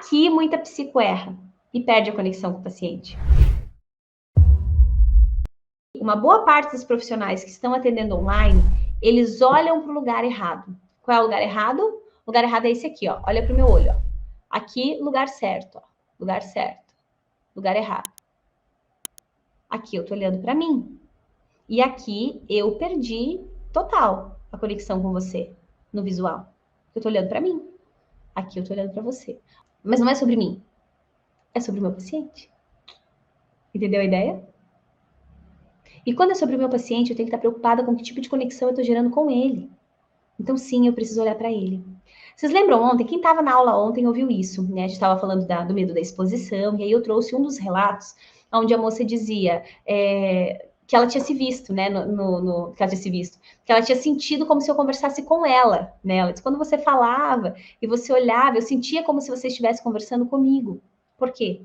Aqui, muita psico erra e perde a conexão com o paciente. Uma boa parte dos profissionais que estão atendendo online, eles olham para o lugar errado. Qual é o lugar errado? O lugar errado é esse aqui, ó. Olha para o meu olho, ó. Aqui, lugar certo, ó. Lugar certo. Lugar errado. Aqui eu tô olhando para mim. E aqui eu perdi total a conexão com você no visual. Eu tô olhando para mim. Aqui eu tô olhando para você. Mas não é sobre mim. É sobre o meu paciente. Entendeu a ideia? E quando é sobre o meu paciente, eu tenho que estar preocupada com que tipo de conexão eu estou gerando com ele. Então, sim, eu preciso olhar para ele. Vocês lembram ontem? Quem estava na aula ontem ouviu isso, né? A gente estava falando do medo da exposição, e aí eu trouxe um dos relatos onde a moça dizia que ela tinha se visto, né? Que ela tinha se visto, que ela tinha sentido como se eu conversasse com ela, né? Ela disse, quando você falava e você olhava, eu sentia como se você estivesse conversando comigo. Por quê?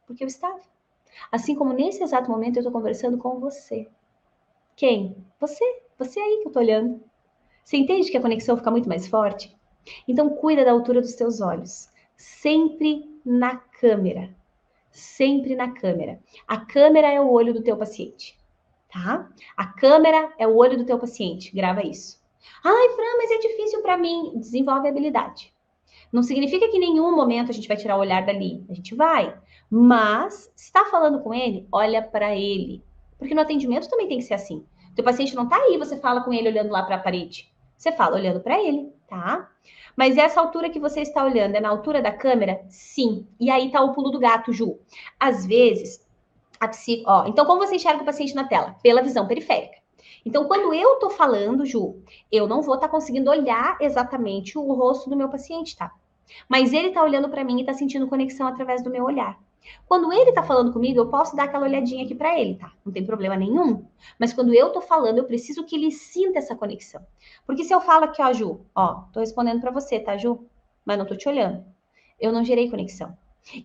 Porque eu estava. Assim como nesse exato momento eu estou conversando com você. Quem? Você. Você aí que eu estou olhando. Você entende que a conexão fica muito mais forte? Então, cuida da altura dos teus olhos. Sempre na câmera. Sempre na câmera. A câmera é o olho do teu paciente, tá? A câmera é o olho do teu paciente. Grava isso. Ai, Fran, mas é difícil para mim. Desenvolve a habilidade. Não significa que em nenhum momento a gente vai tirar o olhar dali. A gente vai. Mas, se está falando com ele, olha para ele. Porque no atendimento também tem que ser assim. Teu paciente não está aí, você fala com ele olhando lá para a parede. Você fala olhando para ele, tá? Mas essa altura que você está olhando é na altura da câmera? Sim. E aí tá o pulo do gato, Ju. Às vezes, então como você enxerga o paciente na tela? Pela visão periférica. Então, quando eu tô falando, Ju, eu não vou estar conseguindo olhar exatamente o rosto do meu paciente, tá? Mas ele tá olhando para mim e tá sentindo conexão através do meu olhar. Quando ele tá falando comigo, eu posso dar aquela olhadinha aqui para ele, tá? Não tem problema nenhum. Mas quando eu tô falando, eu preciso que ele sinta essa conexão. Porque se eu falo aqui, ó, Ju, ó, tô respondendo para você, tá, Ju? Mas não tô te olhando. Eu não gerei conexão.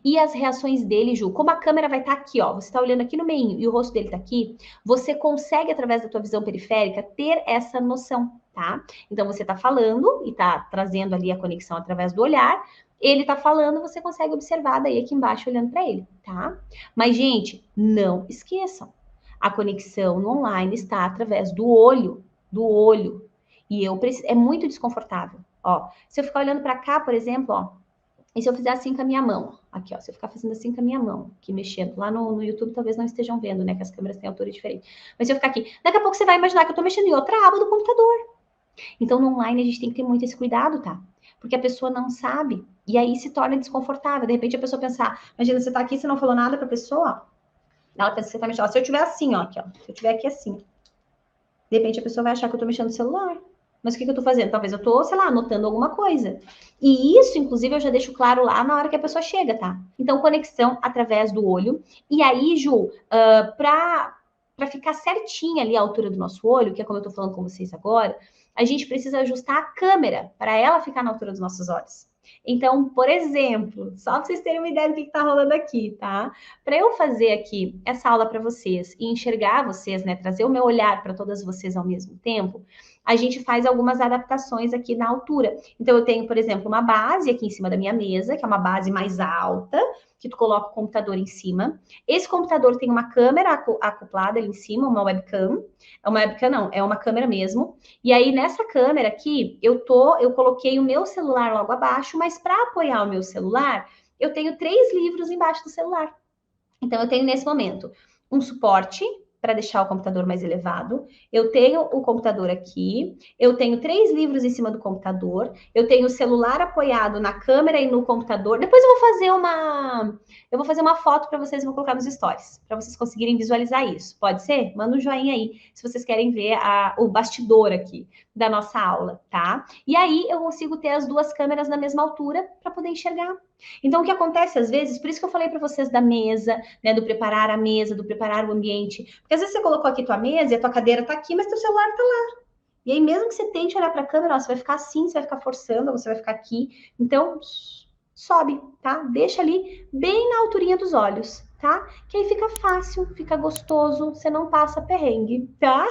E as reações dele, Ju, como a câmera vai estar aqui, ó, você está olhando aqui no meio e o rosto dele está aqui, você consegue, através da tua visão periférica, ter essa noção, tá? Então, você está falando e está trazendo ali a conexão através do olhar, ele está falando, você consegue observar daí aqui embaixo, olhando para ele, tá? Mas, gente, não esqueçam, a conexão no online está através do olho, do olho. E é muito desconfortável, ó. Se eu ficar olhando para cá, por exemplo, ó, e se eu fizer assim com a minha mão? Aqui, ó. Se eu ficar fazendo assim com a minha mão, aqui mexendo. Lá no YouTube talvez não estejam vendo, né? Que as câmeras têm altura diferente. Mas se eu ficar aqui, daqui a pouco você vai imaginar que eu tô mexendo em outra aba do computador. Então, no online, a gente tem que ter muito esse cuidado, tá? Porque a pessoa não sabe. E aí se torna desconfortável. De repente a pessoa pensar, imagina, você tá aqui, você não falou nada pra pessoa, ó. Ela pensa que você tá mexendo. Ó, se eu tiver assim, ó, aqui, ó. Se eu tiver aqui assim. De repente a pessoa vai achar que eu tô mexendo no celular. Mas o que eu tô fazendo? Talvez eu tô, sei lá, anotando alguma coisa. E isso, inclusive, eu já deixo claro lá na hora que a pessoa chega, tá? Então, conexão através do olho. E aí, Ju, pra ficar certinha ali a altura do nosso olho, que é como eu tô falando com vocês agora, a gente precisa ajustar a câmera para ela ficar na altura dos nossos olhos. Então, por exemplo, só para vocês terem uma ideia do que está rolando aqui, tá? Para eu fazer aqui essa aula para vocês e enxergar vocês, né, trazer o meu olhar para todas vocês ao mesmo tempo, a gente faz algumas adaptações aqui na altura. Então, eu tenho, por exemplo, uma base aqui em cima da minha mesa, que é uma base mais alta, que tu coloca o computador em cima. Esse computador tem uma câmera acoplada ali em cima, uma webcam. É uma webcam, não, é uma câmera mesmo. E aí, nessa câmera aqui, eu coloquei o meu celular logo abaixo, mas para apoiar o meu celular, eu tenho 3 livros embaixo do celular. Então, eu tenho nesse momento um suporte para deixar o computador mais elevado. Eu tenho o computador aqui, eu tenho 3 livros em cima do computador, eu tenho o celular apoiado na câmera e no computador. Depois eu vou fazer uma foto para vocês e vou colocar nos stories, para vocês conseguirem visualizar isso. Pode ser? Manda um joinha aí, se vocês querem ver o bastidor aqui da nossa aula, tá? E aí eu consigo ter as 2 câmeras na mesma altura para poder enxergar. Então, o que acontece às vezes, por isso que eu falei para vocês da mesa, né, do preparar a mesa, do preparar o ambiente, porque às vezes você colocou aqui tua mesa e a tua cadeira tá aqui, mas teu celular tá lá. E aí, mesmo que você tente olhar para a câmera, ó, você vai ficar assim, você vai ficar forçando, você vai ficar aqui. Então, sobe, tá? Deixa ali bem na alturinha dos olhos, tá? Que aí fica fácil, fica gostoso, você não passa perrengue, tá?